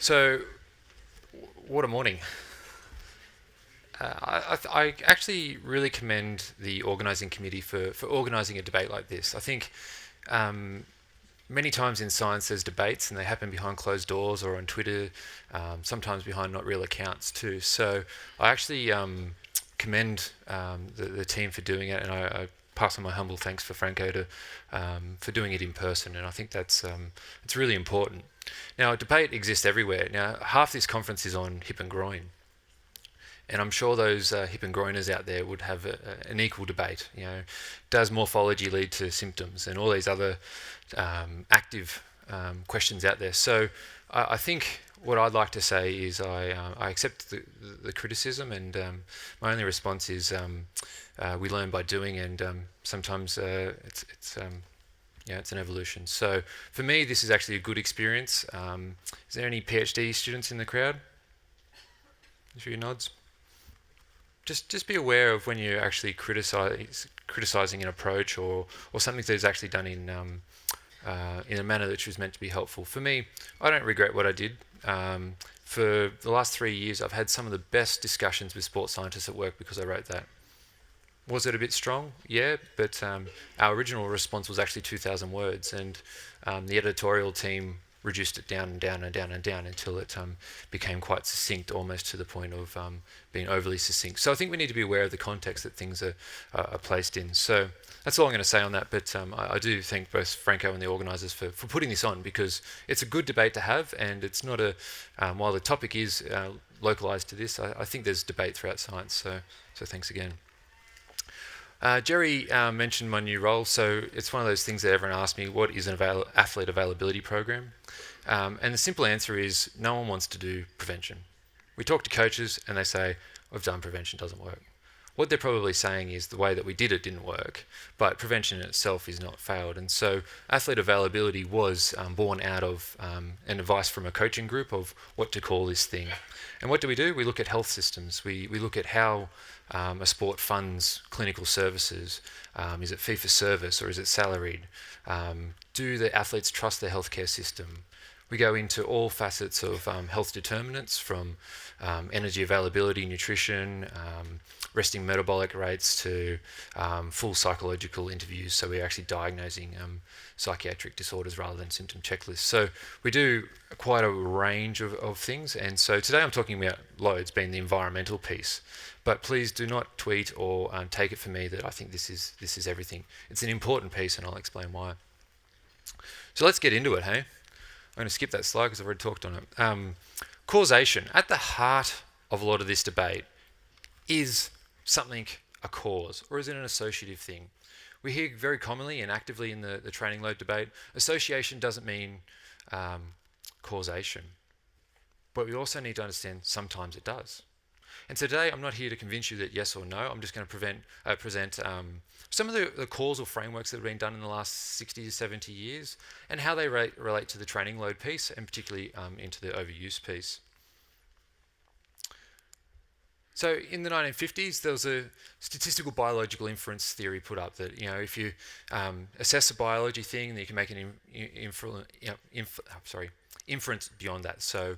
So, what a morning. I actually really commend the organising committee for organising a debate like this. I think um, many times in science there's debates and they happen behind closed doors or on Twitter, sometimes behind not real accounts too. So I actually commend the team for doing it, and I pass on my humble thanks for Franco for doing it in person. And I think that's it's really important. Now, debate exists everywhere. Now, half this conference is on hip and groin, and I'm sure those hip and groiners out there would have an equal debate. Does morphology lead to symptoms, and all these other active questions out there. So I think what I'd like to say is I accept the criticism, and my only response is we learn by doing, and sometimes it's an evolution. So for me, this is actually a good experience. Is there any PhD students in the crowd? A few nods. Just be aware of when you're actually criticizing an approach or something that is actually done in a manner that was meant to be helpful. For me, I don't regret what I did. For the last 3 years, I've had some of the best discussions with sports scientists at work because I wrote that. Was it a bit strong? Yeah, but our original response was actually 2,000 words, and the editorial team reduced it down and down and down and down until it became quite succinct, almost to the point of being overly succinct. So I think we need to be aware of the context that things are placed in. So that's all I'm going to say on that, but I do thank both Franco and the organisers for putting this on, because it's a good debate to have, and it's not while the topic is localised to this, I think there's debate throughout science, so thanks again. Jerry mentioned my new role, so it's one of those things that everyone asks me, what is an athlete availability program? And the simple answer is no one wants to do prevention. We talk to coaches and they say, I've done prevention, doesn't work. What they're probably saying is the way that we did it didn't work, but prevention in itself is not failed. And so athlete availability was born out of an advice from a coaching group of what to call this thing. And what do? We look at health systems. We look at how a sport funds clinical services. Is it fee for service or is it salaried? Do the athletes trust their healthcare system? We go into all facets of health determinants, from energy availability, nutrition, resting metabolic rates, to full psychological interviews. So we're actually diagnosing psychiatric disorders rather than symptom checklists. So we do quite a range of things. And so today I'm talking about loads being the environmental piece. But please do not tweet or take it from me that I think this is everything. It's an important piece, and I'll explain why. So let's get into it, hey? I'm going to skip that slide because I've already talked on it. Causation. At the heart of a lot of this debate is something a cause, or is it an associative thing? We hear very commonly and actively in the training load debate, association doesn't mean causation. But we also need to understand sometimes it does. And today I'm not here to convince you that yes or no. I'm just going to present some of the causal frameworks that have been done in the last 60 to 70 years and how they relate to the training load piece, and particularly into the overuse piece. So in the 1950s, there was a statistical biological inference theory put up that, if you assess a biology thing, then you can make an inference beyond that. So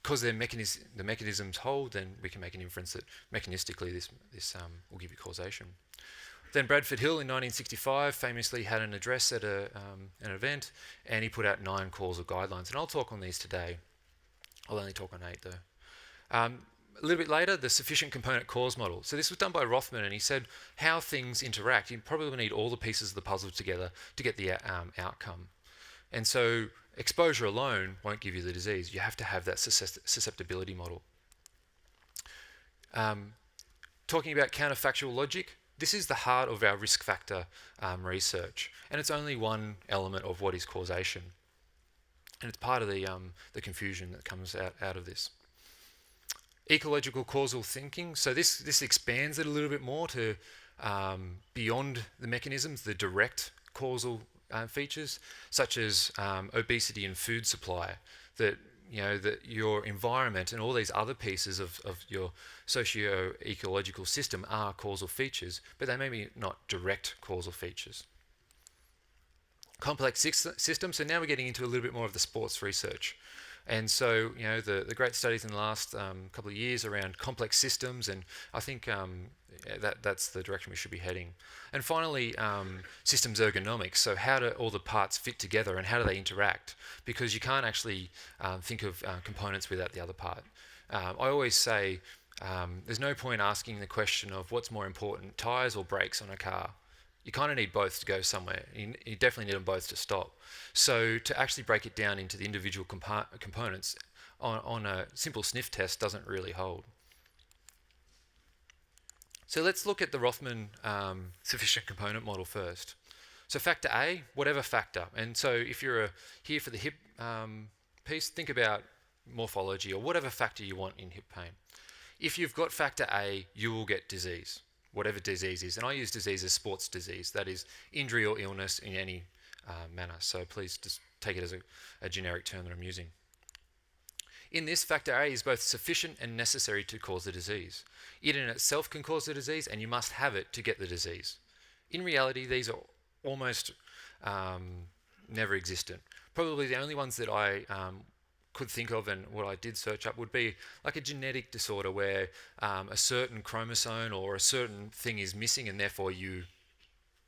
because the mechanisms hold, then we can make an inference that mechanistically this will give you causation. Then Bradford Hill in 1965 famously had an address at an event, and he put out 9 causal guidelines. And I'll talk on these today. I'll only talk on 8 though. A little bit later, the sufficient component cause model. So this was done by Rothman, and he said how things interact. You probably need all the pieces of the puzzle together to get the outcome. And so exposure alone won't give you the disease. You have to have that susceptibility model. Talking about counterfactual logic, this is the heart of our risk factor research, and it's only one element of what is causation. And it's part of the confusion that comes out of this. Ecological causal thinking. So this expands it a little bit more to beyond the mechanisms, the direct causal features, such as obesity and food supply, that your environment and all these other pieces of your socio-ecological system are causal features, but they may be not direct causal features. Complex systems. So now we're getting into a little bit more of the sports research. And so, the great studies in the last couple of years around complex systems, and I think that's the direction we should be heading. And finally, systems ergonomics. So how do all the parts fit together, and how do they interact? Because you can't actually think of components without the other part. I always say there's no point asking the question of what's more important, tyres or brakes on a car. You kind of need both to go somewhere. You definitely need them both to stop. So to actually break it down into the individual components on a simple sniff test doesn't really hold. So let's look at the Rothman sufficient component model first. So factor A, whatever factor. And so if you're here for the hip piece, think about morphology or whatever factor you want in hip pain. If you've got factor A, you will get disease, whatever disease is. And I use disease as sports disease, that is injury or illness in any manner. So please just take it as a generic term that I'm using. In this, factor A is both sufficient and necessary to cause the disease. It in itself can cause the disease, and you must have it to get the disease. In reality, these are almost never existent. Probably the only ones that I could think of, and what I did search up, would be like a genetic disorder where a certain chromosome or a certain thing is missing, and therefore you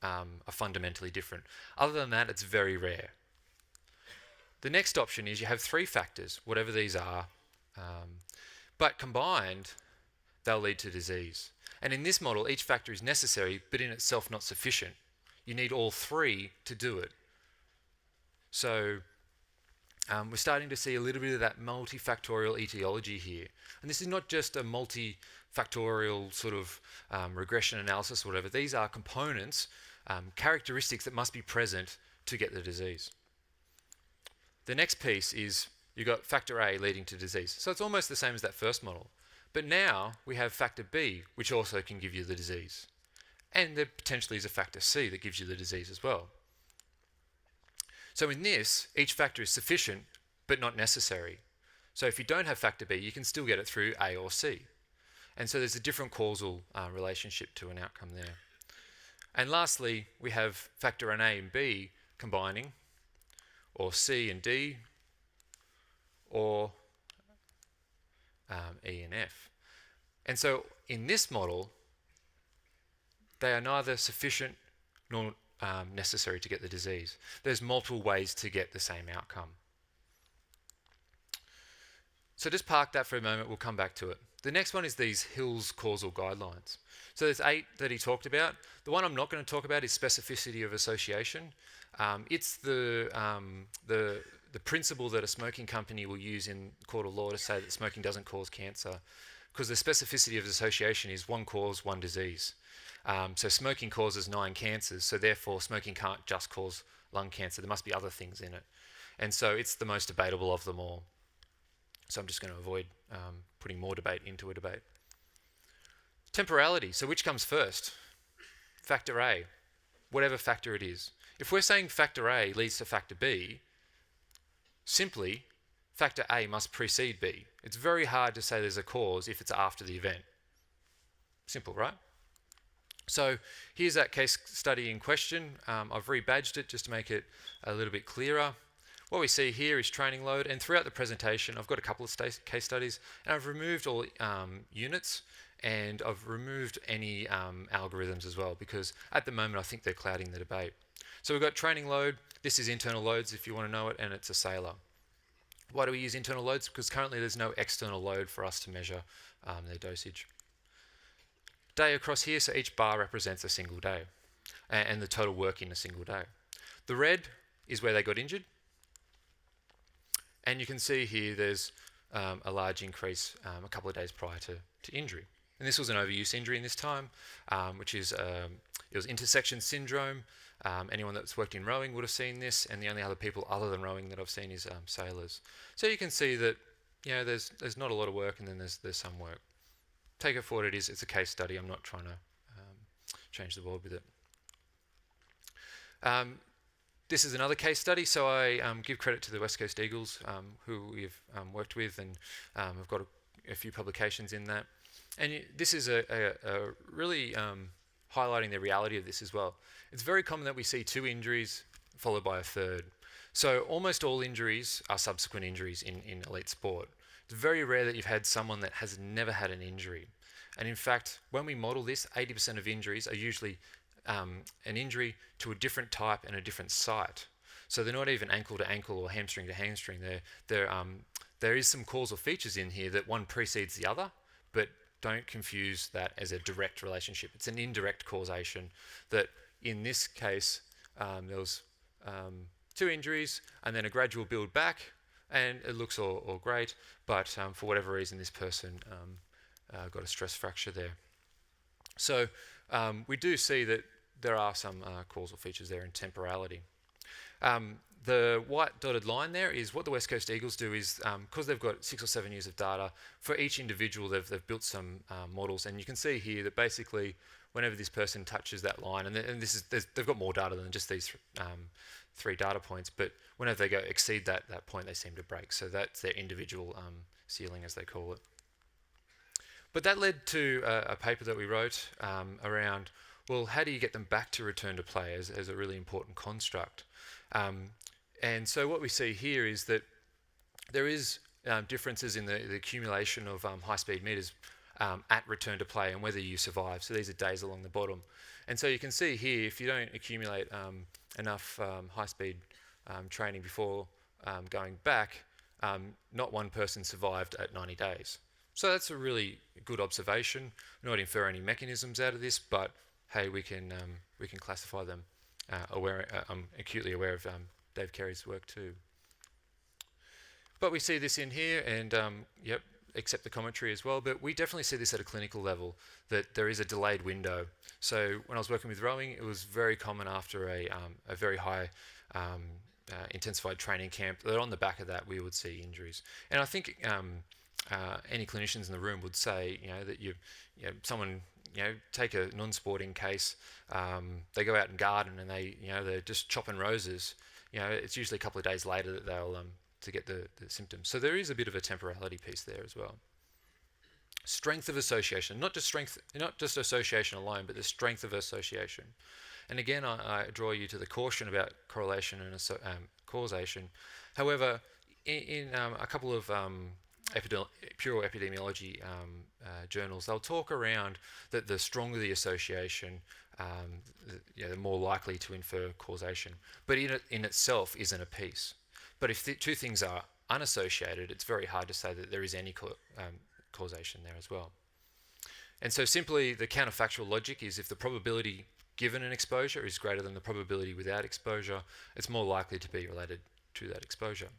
are fundamentally different. Other than that, it's very rare. The next option is you have three factors, whatever these are, but combined, they'll lead to disease. And in this model, each factor is necessary, but in itself not sufficient. You need all three to do it. So we're starting to see a little bit of that multifactorial etiology here. And this is not just a multifactorial sort of regression analysis or whatever. These are components, characteristics that must be present to get the disease. The next piece is you've got factor A leading to disease. So it's almost the same as that first model. But now we have factor B, which also can give you the disease. And there potentially is a factor C that gives you the disease as well. So in this, each factor is sufficient, but not necessary. So if you don't have factor B, you can still get it through A or C. And so there's a different causal relationship to an outcome there. And lastly, we have factor A and B combining, or C and D, or E and F. And so in this model, they are neither sufficient nor necessary to get the disease. There's multiple ways to get the same outcome. So just park that for a moment, we'll come back to it. The next one is these Hill's causal guidelines. So there's 8 that he talked about. The one I'm not going to talk about is specificity of association. It's the principle that a smoking company will use in court of law to say that smoking doesn't cause cancer, because the specificity of association is one cause, one disease. So smoking causes 9 cancers, so therefore smoking can't just cause lung cancer. There must be other things in it. And so it's the most debatable of them all. So I'm just going to avoid putting more debate into a debate. Temporality. So which comes first? Factor A, whatever factor it is. If we're saying factor A leads to factor B, simply factor A must precede B. It's very hard to say there's a cause if it's after the event. Simple, right? So here's that case study in question. I've rebadged it just to make it a little bit clearer. What we see here is training load, and throughout the presentation I've got a couple of case studies, and I've removed all units, and I've removed any algorithms as well, because at the moment I think they're clouding the debate. So we've got training load. This is internal loads if you want to know it, and it's a Saylor. Why do we use internal loads? Because currently there's no external load for us to measure their dosage. Day across here, so each bar represents a single day and the total work in a single day. The red is where they got injured, and you can see here there's a large increase a couple of days prior to injury. And this was an overuse injury in this time, which is it was intersection syndrome. Anyone that's worked in rowing would have seen this, and the only other people other than rowing that I've seen is sailors. So you can see that there's not a lot of work, and then there's some work. Take it for what it is. It's a case study. I'm not trying to change the world with it. This is another case study, so I give credit to the West Coast Eagles, who we've worked with, and I've got a few publications in that. And this is a really highlighting the reality of this as well. It's very common that we see 2 injuries followed by a third. So almost all injuries are subsequent injuries in elite sport. It's very rare that you've had someone that has never had an injury. And in fact, when we model this, 80% of injuries are usually an injury to a different type and a different site. So they're not even ankle to ankle or hamstring to hamstring. There is some causal features in here that one precedes the other, but don't confuse that as a direct relationship. It's an indirect causation that in this case, there was 2 injuries and then a gradual build back, and it looks all great, but for whatever reason, this person got a stress fracture there. So we do see that there are some causal features there in temporality. The white dotted line there is what the West Coast Eagles do is, because they've got 6 or 7 years of data, for each individual they've built some models, and you can see here that basically whenever this person touches that line, and they've got more data than just these 3 data points, but whenever they exceed that point, they seem to break. So that's their individual ceiling, as they call it. But that led to a paper that we wrote around, well, how do you get them back to return to play as a really important construct? And so what we see here is that there is differences in the accumulation of high-speed meters at return to play and whether you survive. So these are days along the bottom. And so you can see here, if you don't accumulate enough high-speed training before going back, not one person survived at 90 days. So that's a really good observation. We don't infer any mechanisms out of this, but hey, we can classify them. I'm acutely aware of Dave Carey's work too. But we see this in here, and yep, accept the commentary as well. But we definitely see this at a clinical level, that there is a delayed window. So when I was working with rowing, it was very common after a very high intensified training camp that on the back of that we would see injuries. And I think any clinicians in the room would say, that someone, take a non-sporting case, they go out and garden and they're just chopping roses. It's usually a couple of days later that they'll to get the symptoms. So there is a bit of a temporality piece there as well. Strength of association, not just association alone, but the strength of association. And again, I draw you to the caution about correlation and causation. However, in a couple of pure epidemiology journals, they'll talk around that the stronger the association, the more likely to infer causation. But in itself isn't a piece. But if the 2 things are unassociated, it's very hard to say that there is any causation there as well. And so simply the counterfactual logic is if the probability given an exposure is greater than the probability without exposure, it's more likely to be related to that exposure.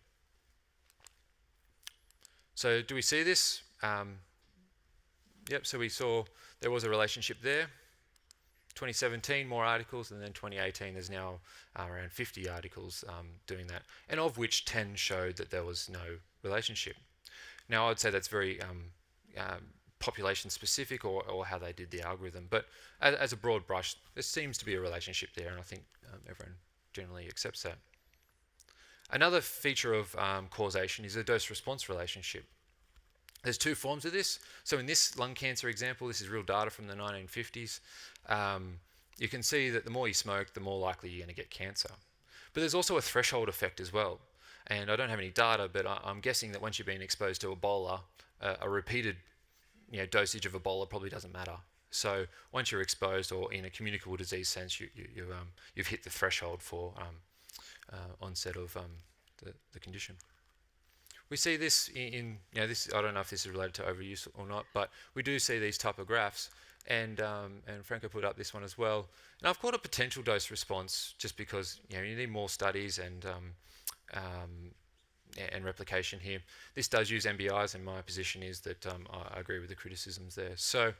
So do we see this? Yep, so we saw there was a relationship there. 2017, more articles, and then 2018, there's now around 50 articles doing that, and of which 10 showed that there was no relationship. Now, I would say that's very population specific or how they did the algorithm, but as a broad brush, there seems to be a relationship there, and I think everyone generally accepts that. Another feature of causation is a dose-response relationship. There's 2 forms of this. So in this lung cancer example, this is real data from the 1950s. You can see that the more you smoke, the more likely you're going to get cancer. But there's also a threshold effect as well. And I don't have any data, but I'm guessing that once you've been exposed to Ebola, a repeated dosage of Ebola probably doesn't matter. So once you're exposed, or in a communicable disease sense, you've hit the threshold for onset of the condition. We see this in this. I don't know if this is related to overuse or not, but we do see these type of graphs, and Franco put up this one as well. And I've called it potential dose response just because you need more studies and replication here. This does use MBIs, and my position is that I agree with the criticisms there. So,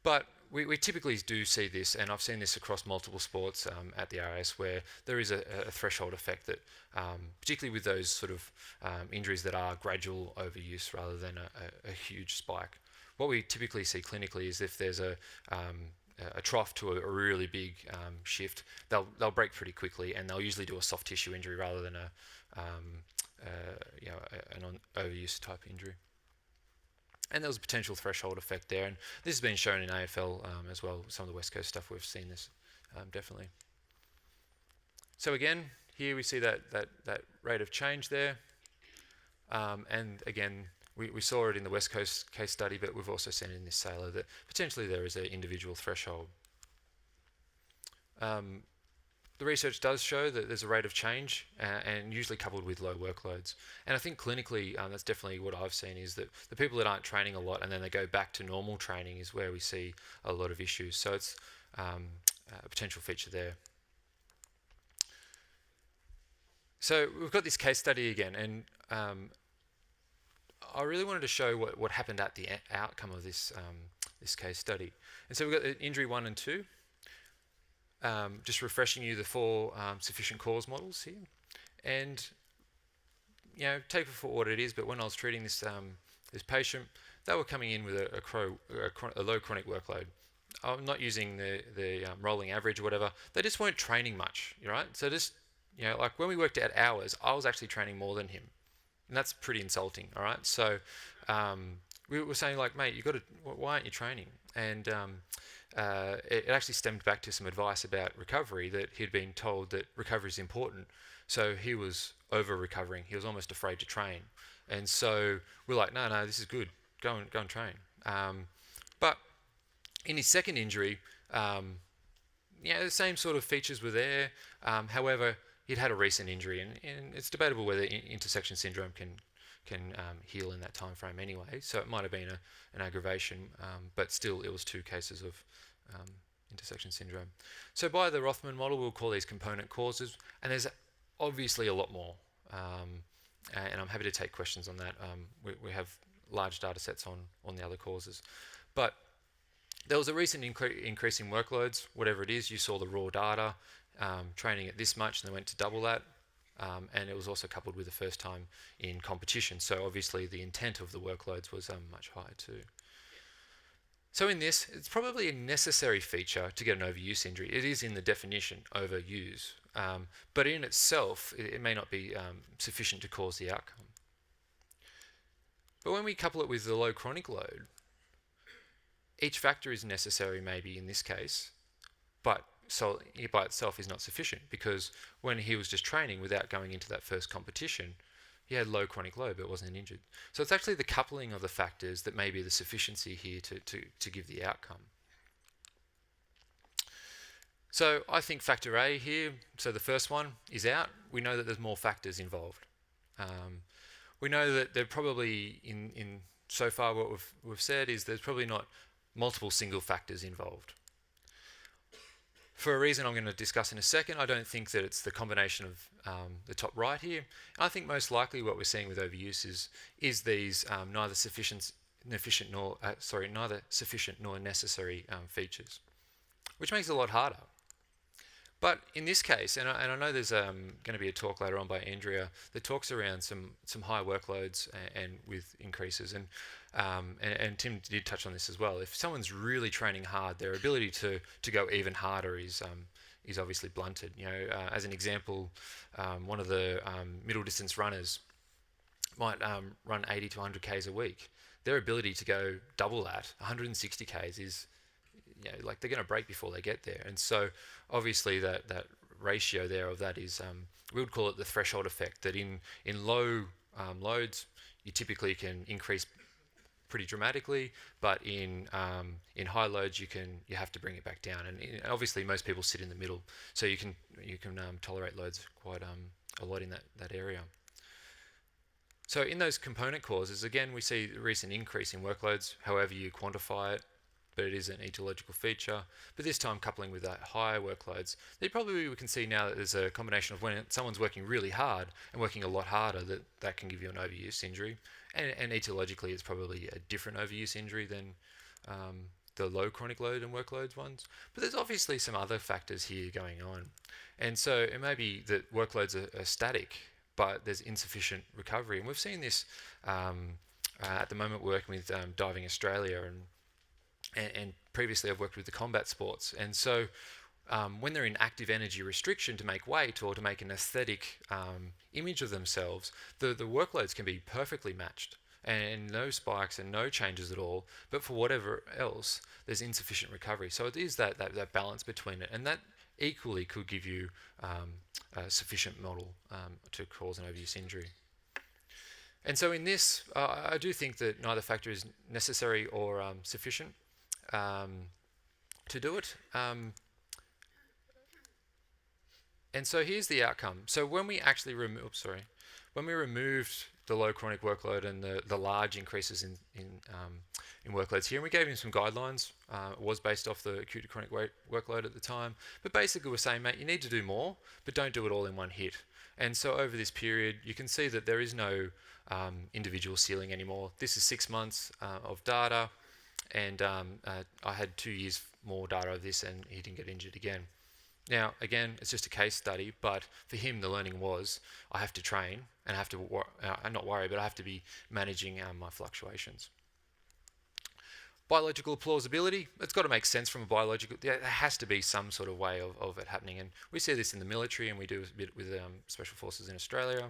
but we typically do see this, and I've seen this across multiple sports at the RS, where there is a threshold effect that, particularly with those sort of injuries that are gradual overuse rather than a huge spike. What we typically see clinically is if there's a trough to a really big shift, they'll break pretty quickly, and they'll usually do a soft tissue injury rather than an overuse type injury. And there was a potential threshold effect there, and this has been shown in AFL as well. Some of the West Coast stuff, we've seen this definitely. So again, here we see that rate of change there. And again, we saw it in the West Coast case study, but we've also seen it in this sailor that potentially there is an individual threshold. The research does show that there's a rate of change, and usually coupled with low workloads. And I think clinically, that's definitely what I've seen, is that the people that aren't training a lot and then they go back to normal training is where we see a lot of issues. So it's a potential feature there. So we've got this case study again, and I really wanted to show what happened at the outcome of this this case study. And so we've got injury 1 and 2. Just refreshing you the 4 sufficient cause models here, and take it for what it is. But when I was treating this this patient, they were coming in with a low chronic workload. I'm not using the rolling average or whatever. They just weren't training much, right? So just like when we worked out hours, I was actually training more than him, and that's pretty insulting. All right, so we were saying like, mate, why aren't you training? And it actually stemmed back to some advice about recovery, that he'd been told that recovery is important. So he was over-recovering. He was almost afraid to train. And so we're like, no, this is good. Go and train. But in his second injury, the same sort of features were there. However, he'd had a recent injury, and it's debatable whether intersection syndrome can heal in that time frame anyway. So it might have been an aggravation, but still it was 2 cases of intersection syndrome. So by the Rothman model, we'll call these component causes, and there's obviously a lot more. And I'm happy to take questions on that. We have large data sets on the other causes. But there was a recent increase in workloads, whatever it is. You saw the raw data, training at this much, and they went to double that. And it was also coupled with the first time in competition. So obviously the intent of the workloads was much higher too. So in this, it's probably a necessary feature to get an overuse injury. It is in the definition, overuse. But in itself, it may not be sufficient to cause the outcome. But when we couple it with the low chronic load, each factor is necessary maybe in this case, but so it by itself is not sufficient, because when he was just training without going into that first competition, he had low chronic load but wasn't injured. So it's actually the coupling of the factors that may be the sufficiency here to give the outcome. So I think factor A here, so the first one is out. We know that there's more factors involved. We know that they're probably, in so far what we've said is there's probably not multiple single factors involved. For a reason I'm going to discuss in a second, I don't think that it's the combination of the top right here. I think most likely what we're seeing with overuse is these neither sufficient nor necessary features, which makes it a lot harder. But in this case, and I know there's going to be a talk later on by Andrea that talks around some high workloads and with increases, and Tim did touch on this as well. If someone's really training hard, their ability to go even harder is obviously blunted. As an example, one of the middle distance runners might run 80 to 100 k's a week. Their ability to go double that, 160 k's, is like they're going to break before they get there. And so obviously that ratio there of that is, we would call it the threshold effect, that in low loads you typically can increase pretty dramatically, but in high loads you have to bring it back down. And obviously most people sit in the middle, so you can tolerate loads quite a lot in that area. So in those component causes, again, we see a recent increase in workloads, however you quantify it, but it is an etiological feature. But this time coupling with that higher workloads, we can see now that there's a combination of when someone's working really hard and working a lot harder, that can give you an overuse injury. And etiologically, it's probably a different overuse injury than the low chronic load and workloads ones. But there's obviously some other factors here going on. And so it may be that workloads are static, but there's insufficient recovery. And we've seen this at the moment working with Diving Australia, and previously I've worked with the combat sports. And so when they're in active energy restriction to make weight or to make an aesthetic image of themselves, the workloads can be perfectly matched and no spikes and no changes at all. But for whatever else, there's insufficient recovery. So it is that balance between it. And that equally could give you a sufficient model to cause an overuse injury. And so in this, I do think that neither factor is necessary or sufficient to do it. And so here's the outcome. So when we actually when we removed the low chronic workload and the large increases in workloads here, and we gave him some guidelines. It was based off the acute to chronic workload at the time, but basically we're saying, mate, you need to do more, but don't do it all in one hit. And so over this period, you can see that there is no individual ceiling anymore. This is 6 months of data, and I had 2 years more data of this, and he didn't get injured again. Now, again, it's just a case study, but for him, the learning was I have to train and I have to not worry, but I have to be managing my fluctuations. Biological plausibility, it's got to make sense from a biological, there has to be some sort of way of it happening. And we see this in the military, and we do a bit with special forces in Australia.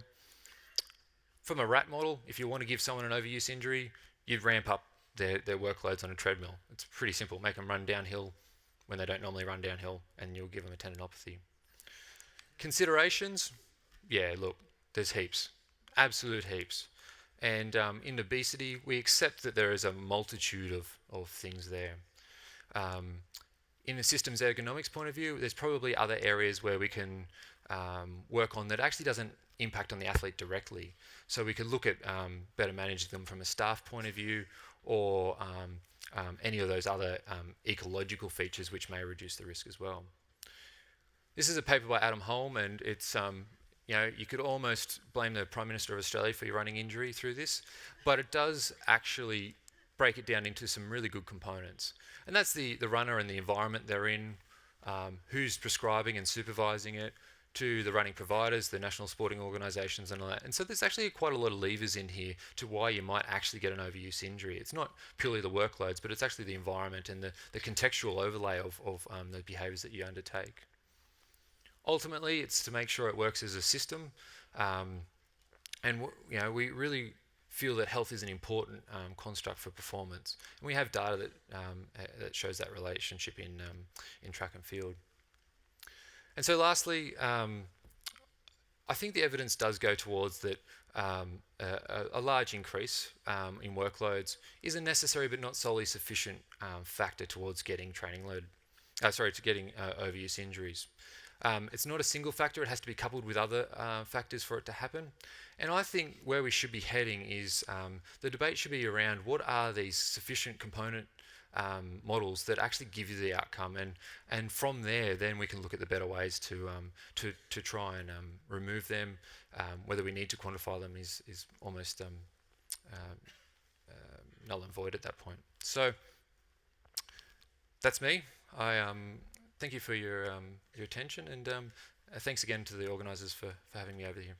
From a rat model, if you want to give someone an overuse injury, you'd ramp up their workloads on a treadmill. It's pretty simple. Make them run downhill when they don't normally run downhill, and you'll give them a tendinopathy. Considerations, yeah, look, there's heaps, absolute heaps. And in obesity, we accept that there is a multitude of things there. In the systems ergonomics point of view, there's probably other areas where we can work on that actually doesn't impact on the athlete directly. So we could look at better managing them from a staff point of view, or any of those other ecological features which may reduce the risk as well. This is a paper by Adam Holm, and it's you could almost blame the Prime Minister of Australia for your running injury through this, but it does actually break it down into some really good components. And that's the runner and the environment they're in, who's prescribing and supervising it, to the running providers, the national sporting organisations and all that. And so there's actually quite a lot of levers in here to why you might actually get an overuse injury. It's not purely the workloads, but it's actually the environment and the contextual overlay of the behaviours that you undertake. Ultimately, it's to make sure it works as a system. And we really feel that health is an important construct for performance. And we have data that shows that relationship in track and field. And so lastly, I think the evidence does go towards that a large increase in workloads is a necessary but not solely sufficient factor towards getting getting overuse injuries. It's not a single factor, it has to be coupled with other factors for it to happen. And I think where we should be heading is the debate should be around what are these sufficient component models that actually give you the outcome, and from there then we can look at the better ways to try and remove them. Whether we need to quantify them is almost null and void at that point. So that's me. I thank you for your attention, and thanks again to the organisers for having me over here.